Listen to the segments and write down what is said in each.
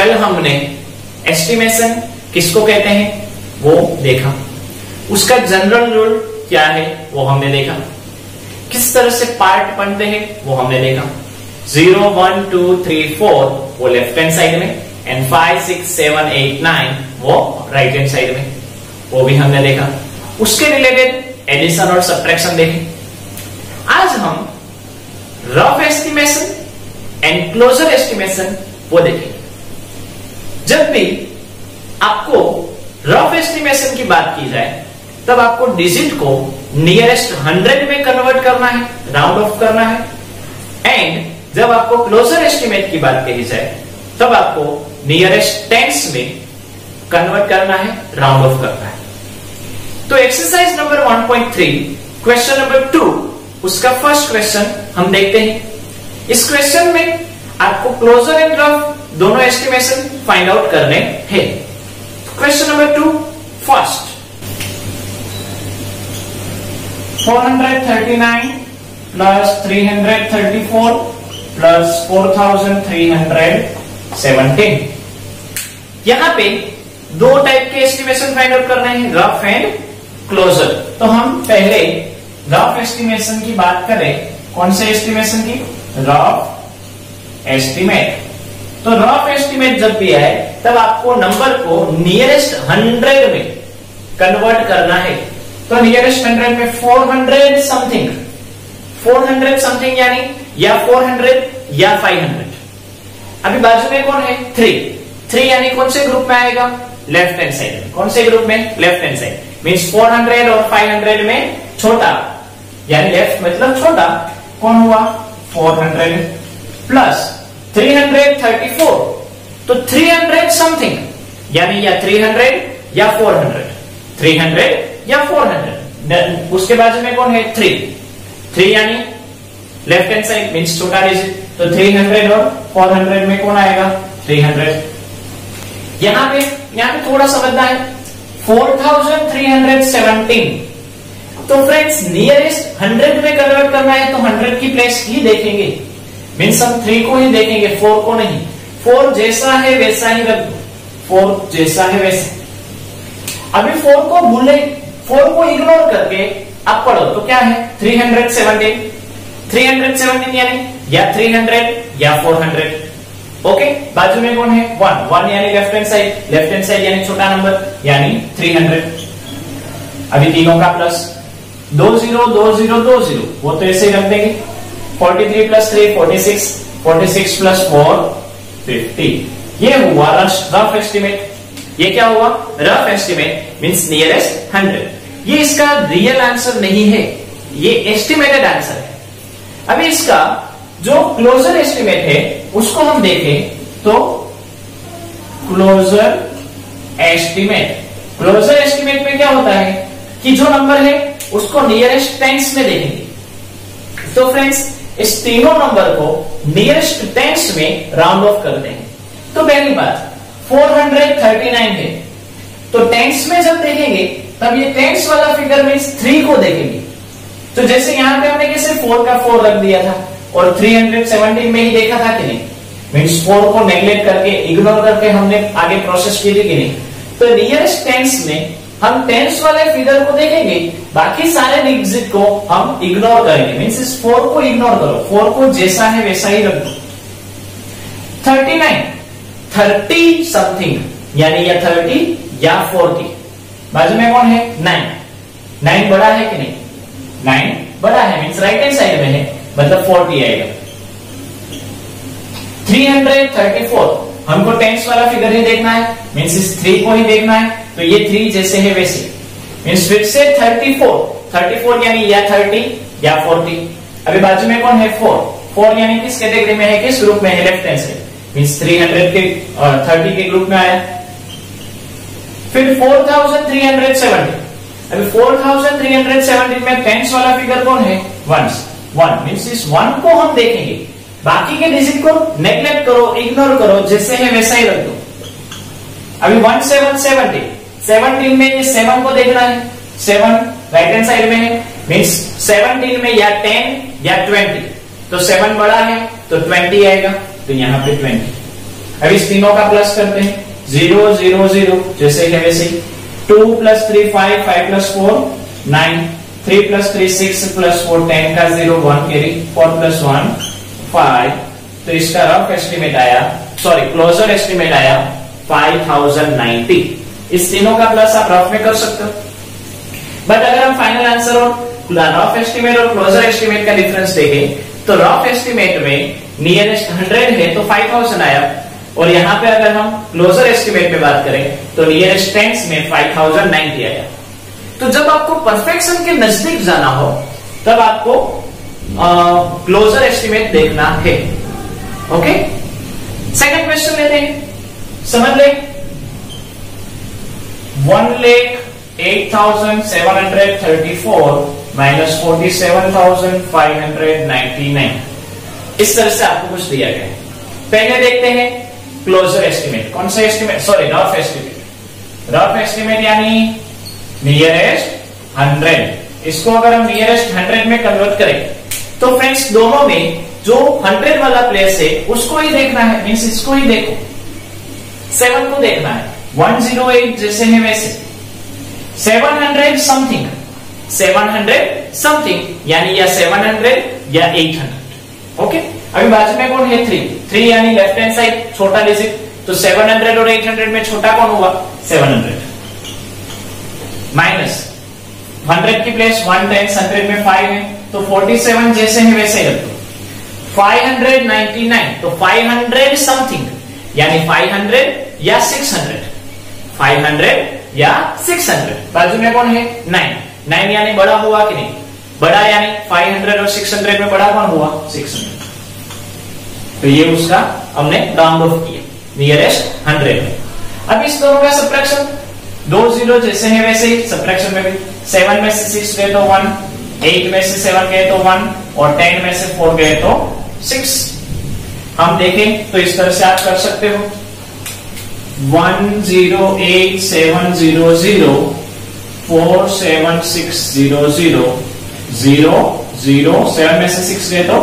कल हमने एस्टिमेशन किसको कहते हैं वो देखा, उसका जनरल रूल क्या है वो हमने देखा, किस तरह से पार्ट बनते हैं वो हमने देखा। 0 1 2 3 4 वो लेफ्ट हैंड साइड में एंड 5 6 7 8 9 वो राइट हैंड साइड में, वो भी हमने देखा। उसके रिलेटेड एडिशन और सब्ट्रैक्शन देखें। आज हम rough estimation and closer estimation वो देखेंगे। जब भी आपको रफ एस्टिमेशन की बात की जाए तब आपको डिजिट को नियरेस्ट 100 में कन्वर्ट करना है, राउंड ऑफ करना है, एंड जब आपको क्लोजर एस्टिमेट की बात कही जाए तब आपको नियरेस्ट टेंस में कन्वर्ट करना है, राउंड ऑफ करना है। तो एक्सरसाइज नंबर 1.3 क्वेश्चन नंबर 2 उसका फर्स्ट क्वेश्चन हम देखते हैं। इस क्वेश्चन में आपको क्लोजर एंड रफ दोनों एस्टिमेशन फाइंड आउट करने हैं। Question number 2 first 439 plus 334 plus 4317। यहां पे दो टाइप के एस्टिमेशन फाइंड आउट करने हैं, रफ एंड क्लोजर। तो हम पहले रफ एस्टिमेशन की बात करें। कौन से एस्टिमेशन की? Rough estimate. तो रफ एस्टिमेट जब भी आए तब आपको नंबर को नियरेस्ट 100 में कन्वर्ट करना है। तो नियरेस्ट 100 में 400 समथिंग, 400 समथिंग यानी या 400 या 500। अभी बाजू में कौन है? 3 यानी कौन से ग्रुप में आएगा? लेफ्ट हैंड साइड में। कौन से ग्रुप में? Left hand side. मीन्स 400 और 500 में छोटा, यानी लेफ्ट मतलब छोटा कौन हुआ? 400 प्लस 334। तो 300 समथिंग यानी या 300 या 400, 300 या 400। उसके बाजू में कौन है? 3 यानी लेफ्ट हैंड साइड मीन्स छोटा डिजिट। तो 300 और 400 में कौन आएगा? 300। यहां पे थोड़ा समझना है। 4317। तो फ्रेंड्स नियरेस्ट 100 में कन्वर्ट करना है तो 100 की प्लेस ही देखेंगे, मीन्स हम 3 को ही देखेंगे, 4 को नहीं। 4 जैसा है वैसा ही रख दो, 4 जैसा है वैसा। अभी 4 को भूले, 4 को इग्नोर करके आप पढ़ो तो क्या है? 317। 317 यानी या 300 या 400। ओके, बाजू में कौन है? 1 यानी left hand side, left hand side यानी छोटा नंबर यानी 300। अभी तीनों का प्लस 20 वो तो ऐसे ही रख देंगे। 43 प्लस 3 46, 46 प्लस 4 50। ये हुआ रफ एस्टिमेट। ये क्या हुआ? Rough estimate means nearest 100। ये इसका रियल आंसर नहीं है, ये एस्टिमेटेड आंसर है। अभी इसका जो क्लोजर एस्टिमेट है उसको हम देखें तो क्लोजर एस्टिमेट में क्या होता है कि जो नंबर है उसको नियरेस्ट टेंस में देखेंगे। तो फ्रेंड्स इस तीनों नंबर को नियरेस्ट टेंस में राउंड ऑफ करते हैं। तो पहली बात 439 है, तो टेंस में जब देखेंगे तब ये टेंस वाला फिगर मींस 3 को देखेंगे। तो जैसे यहां पे हमने कैसे 4 का 4 रख दिया था और 317 में ही देखा था कि नहीं, मींस 4 को नेग्लेक्ट करके इग्नोर करके हमने आगे प्रोसेस की थी कि नहीं। तो नियरेस्ट टेंस में हम टेंस वाले फिगर को देखेंगे, बाकी सारे डिजिट को हम इग्नोर करेंगे। मींस इस 4 को इग्नोर करो, 4 को जैसा है वैसा ही रख दो। 39 30 समथिंग यानी या 30 या 40। बाजू में कौन है? 9 बड़ा है कि नहीं? 9 बड़ा है मींस राइट हैंड साइड में है, मतलब 40 आएगा। 334 हमको टेंस वाला फिगर ही देखना है, मींस इस 3 को ही देखना है। तो ये 3 जैसे है वैसे, मींस फिर से 34 यानी या 30 या 40। अभी बाजू में कौन है? 4 यानी किस कैटेगरी में है, किस ग्रुप में है? लेफ्ट हैंड साइड मींस 300 के और 30 के ग्रुप में आया। फिर 4370। अभी 4370 में टेंस वाला फिगर कौन है? 1 मींस इस 1 को हम देखेंगे, बाकी के डिजिट को नेग्लेक्ट करो, इग्नोर करो, जैसे है वैसा ही रख दो। अभी 17 में ये 7 को देखना है, 7 राइट हैंड साइड में है, मींस 17 में या 10 या 20। तो 7 बड़ा है तो 20 आएगा, तो यहां पे 20। अब इस तीनों का प्लस करते हैं, 0 0 0 जैसे है वैसे ही। 2 + 3 5, 5 + 4 9, 3 + 3 6 + 4 10 का 0 1 कैरी, 4 + 1 5। तो इसका रफ एस्टिमेट आया, सॉरी क्लोजर एस्टिमेट आया 5090। इस तीनों का प्लस आप रफ में कर सकते हो, बट अगर हम फाइनल आंसर और रफ एस्टिमेट और क्लोजर एस्टिमेट का डिफरेंस देखें तो रफ एस्टिमेट में नियरेस्ट 100 है तो 5000 आया, और यहां पे अगर हम क्लोजर एस्टिमेट में बात करें तो नियरेस्ट टेंस में 5090 आया। तो जब आपको परफेक्शन के नजदीक जाना हो तब आपको क्लोजर एस्टिमेट देखना है। ओके, सेकंड क्वेश्चन लेते हैं, समझ ले। 1,08,734 माइनस 47,599, इस तरह से आपको कुछ दिया गया है। पहले देखते हैं क्लोजर एस्टिमेट, कौन सा estimate, sorry rough estimate. Rough estimate यानी नियरेस्ट 100, इसको अगर हम नियरेस्ट 100 में कन्वर्ट करें तो फ्रेंड्स दोनों में जो 100 वाला प्लेस है उसको ही देखना है, मींस इसको ही देखो, 7 को देखना है। 108 जैसे है वैसे 700 समथिंग, 700 समथिंग यानी या 700 या 800। ओके, अभी बाजू में कौन है 3 यानी लेफ्ट हैंड साइड छोटा डिजिट, तो 700 और 800 में छोटा कौन होगा 700। माइनस 100 की प्लेस 1 10, 100 में 5 है तो 47 जैसे है वैसे रख दो। 599 तो 500 समथिंग यानी 500 या 600, 500 या 600। बाजू में कौन है 9 यानी बड़ा हुआ कि नहीं, बड़ा यानी 500 और 600 में बड़ा कौन हुआ 600। तो ये उसका हमने राउंड ऑफ किया नियरेस्ट 100 में। अब इस दोनों का सब्ट्रैक्शन, 2 0 जैसे है वैसे ही सब्ट्रैक्शन में भी 7 में से 6 गए तो 1, 8 में से 7 गए तो 1 और 10 में से 4 गए तो 6। हम देखें तो इस तरह से आप कर सकते हो 108,700 47600 0 0 7 में से 6 गए तो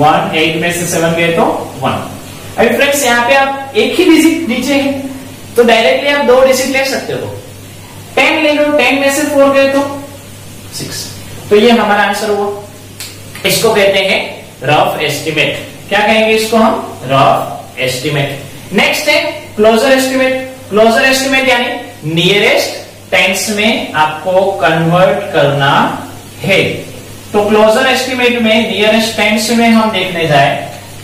1, 8 में से 7 गए तो 1। अभी फ्रेंड्स यहाँ पे आप एक ही डिजिट नीचे है तो डायरेक्टली आप 2 डिजिट ले सकते हो। 10 ले लो, 10 में से 4 गए तो 6। तो ये हमारा आंसर हुआ। इसको कहते हैं रफ एस्टिमेट। क्या कहेंगे इसको हम, रफ एस्टिमेट। नेक्स्ट है क्लोजर एस्टिमेट। क्लोजर एस्टिमेट यानी नियरेस्ट टेंस में आपको कन्वर्ट करना है। तो क्लोजर एस्टिमेट में नियरेस्ट टेंस में हम देखने जाए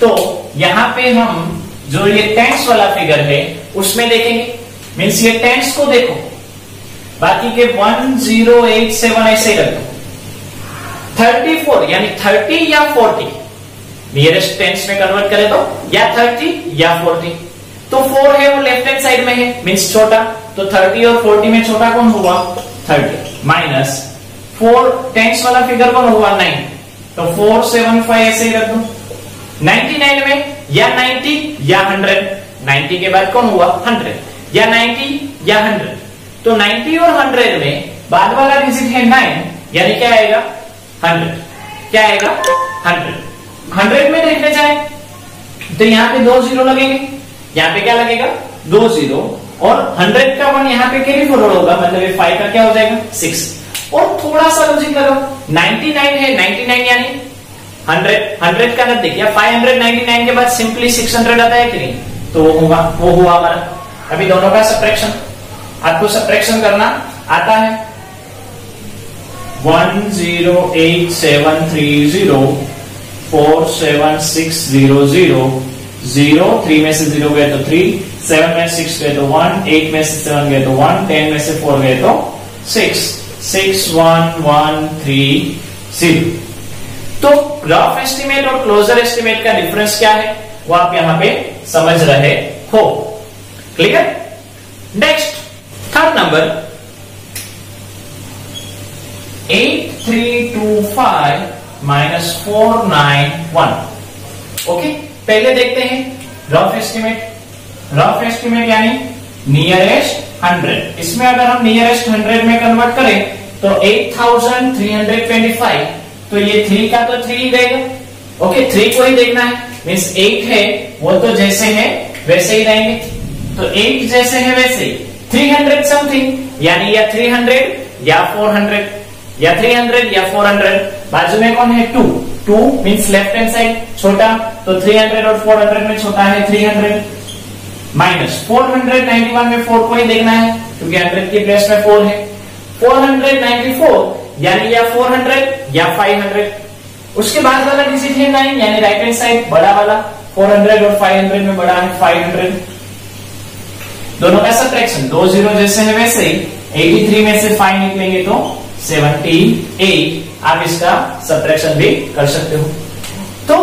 तो यहां पे हम जो ये टेंस वाला फिगर है उसमें देखेंगे, मीन्स ये टेंस को देखो, बाकी के 1087 ऐसे ही रखो। 34 यानी 30 या 40 नियरेस्ट टेंस में कन्वर्ट करें तो या 30 या 40। तो 4 है वो लेफ्ट हैंड साइड में है, मीन्स छोटा, तो 30 और 40 में छोटा कौन हुआ 30। माइनस 4 टेंस वाला फिगर कौन हुआ 9, तो 475 ऐसे ही रख दो। 99 में या 90 या 100, 90 के बाद कौन हुआ 100, या 90 या 100। तो 90 और 100 में बाद वाला डिजिट है 9 यानी क्या आएगा 100, क्या आएगा 100। 100 में देखने जाए तो यहाँ पे 2 0 लगेंगे, यहाँ पे क्या लगेगा 2 0 और 100 का 1 यहाँ पे कैरी फॉरवर्ड होगा, मतलब ये 5 का क्या हो जाएगा 6। और थोड़ा सा लॉजिक लगाओ, 99 है, 99 यानी 100 का नजदीक, या 599 के बाद सिंपली 600 आता है कि नहीं, तो वो हुआ हमारा। अभी दोनों का सब्ट्रैक्शन, आपको सब्ट्रैक्शन करना आता है। 108,730 47600 0, 3 में से 0 गए तो 3, 7 में 6 गए तो 1, 8 में से 7 गए तो 1, 10 में से 4 गए तो 6, 61130। तो रफ एस्टिमेट और क्लोजर एस्टिमेट का डिफरेंस क्या है वो आप यहां पे समझ रहे हो, clear. Next third number 8325 -491। Okay, पहले देखते हैं रफ एस्टिमेट। रफ एस्टिमेट यानी नियरेस्ट 100। इसमें अगर हम नियरेस्ट 100 में कन्वर्ट करें तो 8325, तो ये 3 का तो 3 ही रहेगा। ओके, 3 को ही देखना है, मीन्स 8 है वो तो जैसे है वैसे ही रहेंगे। तो 8 जैसे है वैसे ही 300 समथिंग, यानी या 300 या 400 या 300 या 400। बाजू में कौन है 2, 2 मीन्स लेफ्ट हैंड साइड छोटा, तो 300 और 400 में छोटा है 300 माइनस 491 में 4 को ही देखना है क्योंकि 100 की प्लेस में 4 है। 494 यानी या 400 या 500। उसके बाद वाला डिजिट है 9 यानी राइट हैंड साइड बड़ा वाला, 400 और 500 में बड़ा है 500। दोनों का सब्ट्रैक्शन 2 0 जैसे है वैसे ही 83 में से 5 निकलेंगे तो 78। आप इसका सब्ट्रैक्शन भी कर सकते हो। तो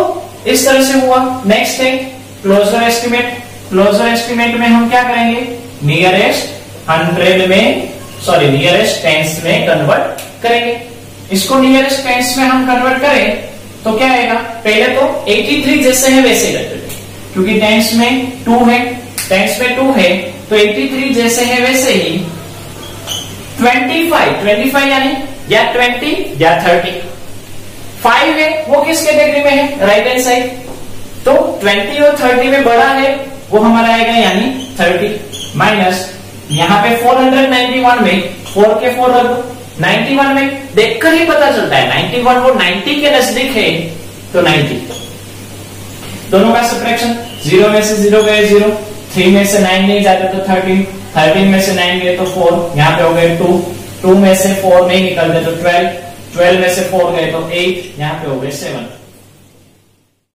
इस तरह से हुआ। नेक्स्ट है क्लोजर एस्टिमेट। क्लोजर एस्टिमेट में हम क्या करेंगे, नियरेस्ट 100 में सॉरी नियरेस्ट टेंस में कन्वर्ट करेंगे। इसको नियरेस्ट टेंस में हम कन्वर्ट करें तो क्या आएगा, पहले तो 83 जैसे है वैसे करते थे क्योंकि टेंस में 2 है, टेंस में 2 है तो 83 जैसे है वैसे ही 25 यानी या 20 या 30। 5 है वो किस कैटेगरी में है, राइट हैंड साइड, तो 20 और 30 में बड़ा है वो हमारा आएगा यानी 30 माइनस यहाँ पे 491 में 4 के 4 रख, 91 में देखकर ही पता चलता है 91 वो 90 के नजदीक है तो 90। दोनों का सब्ट्रैक्शन 0 में से 0 गए 0, 3 में से 9 नहीं जाते तो 13, 13 में से 9 गए तो 4, यहाँ पे हो गए 2, 2 में से 4 नहीं निकलते तो 12, 12 में से 4 गए तो 8, यहाँ पे हो गए 7।